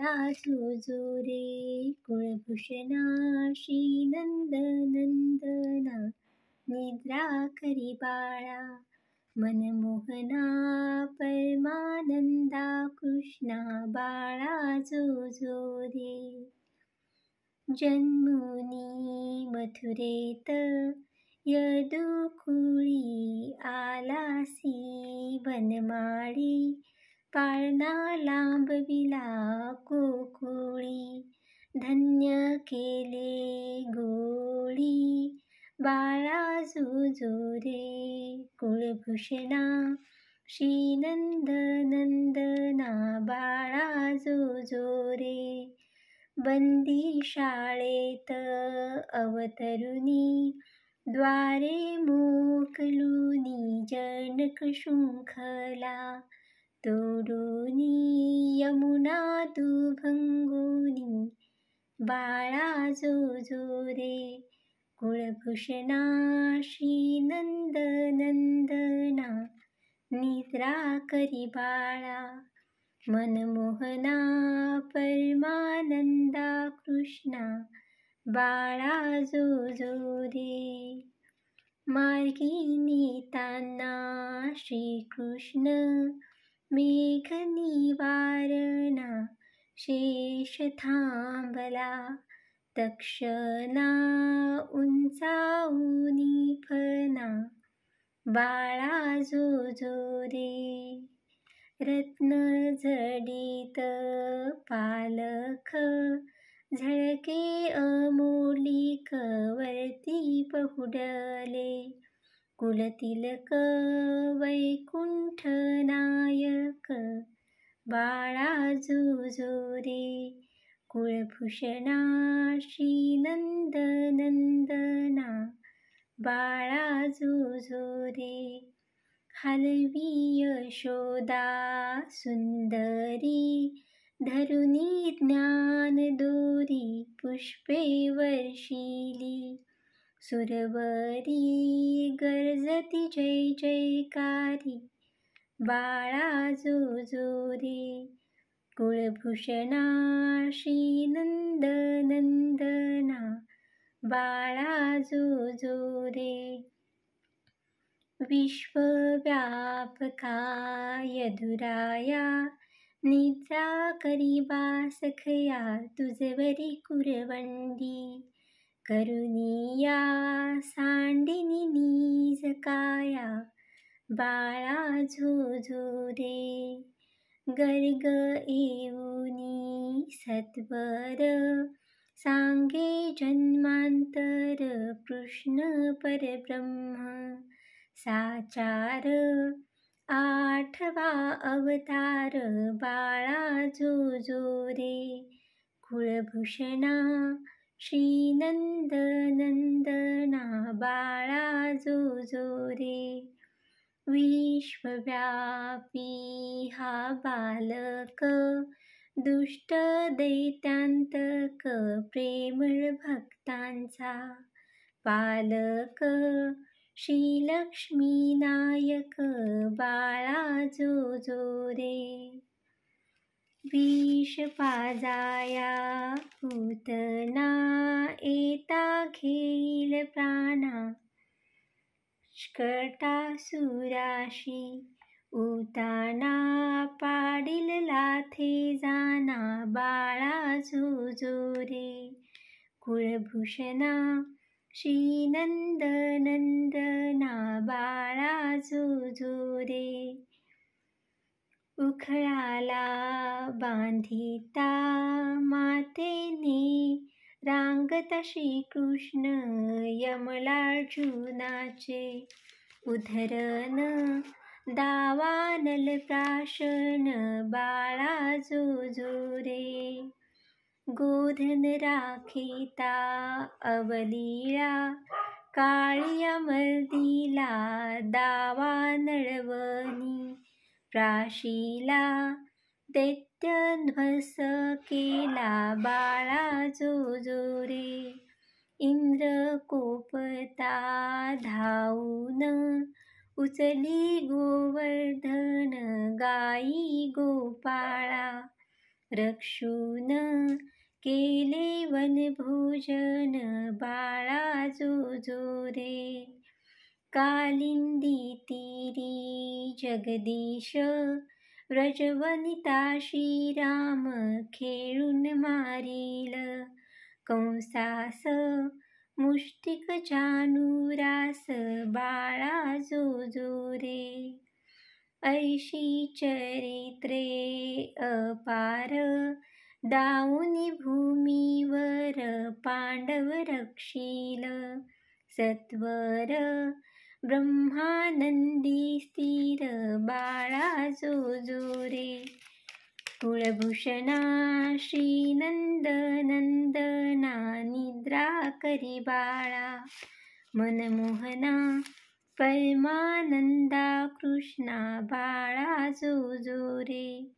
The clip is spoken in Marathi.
बाळा जो रे कुळभूषणा श्रीनंदनंदना निद्रा करी बाळा मनमोहना परमानंदा कृष्णा बाळा जो रे जन्मुनी मथुरेत यदुकुळी आलासी वनमाळी पाळणा लांबविला गोकुळी धन्य केले गोळी बाळा जो रे कुळभूषणा श्रीनंदनंदना बाळा जो रे बंदी शाळेत अवतरुणी द्वारे मोकलुनी जनक शृंखला तोडूनी यमुना दुभंगुनी बाळा जो रे कुळभूषणा श्रीनंदनंदना निद्रा करी बाळा मनमोहना परमानंदा कृष्णा बाळा जो रे मार्गी नेताना श्रीकृष्ण मेघ निवारणा शेष थांबला तक्षणा उंचावूनी फना बाळा जो रे रत्न जडित पालख झळके अमोलिक वरती पहुडले कुलतिलक वैकुंठ नायक बाळा जो रे कुळभूषणा श्रीनंदनंदना बाळा जो रे हलवी यशोदा सुंदरी धरुनी ज्ञान दोरी पुष्पे वर्षिली सुरवरी गर्जती जय जयकारी बाळा जो रे कुळभूषणा श्रीनंदनंदना बाळा जो रे विश्वव्यापकाय दुराया निद्रा करीबा सखया तुझवरी कुरवंडी करुनिया सांडिनी नीज काया बाळा जो रे गर्ग येऊनी सत्वर सांगे जन्मांतर कृष्ण परब्रह्म साचार आठवा अवतार बाळा जो रे कुळभूषणा श्रीनंदनंदना बाळा जो रे विश्वव्यापी हा बालक दुष्ट दैत्यांतक प्रेमळ भक्तांचा पालक श्रीलक्ष्मी नायक बाळा जो रे विष पाजाया पूतना येता घेईल प्राणा ष्कटासुराशी उताना पाडील लाथे जाना बाळा जो रे कुळभूषणा श्रीनंदनंदना बाळा जो रे उखळाला बांधिता मातेने रांगता श्रीकृष्ण यमलार्जुनाचे उद्धरण दावानल प्राशन बाळा जो रे गोधन राखिता अवलीळा काळिया मर्दिला दावा नळवणी प्राशिला दैत्यध्वंस केला बाळा जो रे इंद्र कोपता धावून उचली गोवर्धन गाई गोपाळा रक्षून केले वनभोजन बाळा जो रे. कालिंदी तीरी जगदीश व्रजवनिता श्रीराम खेळून मारील. कंसास मुष्टिक चाणूरास बाळा जो रे. ऐशी चरित्रे अपार दाऊनी भूमीवर पांडव रक्षील. सत्वर ब्रह्मानंदी स्थिर बाळा जो रे. कुळभूषणा श्रीनंद नंदना निद्रा करी बाळा. मनमोहना परमानंदा कृष्णा बाळा जो रे.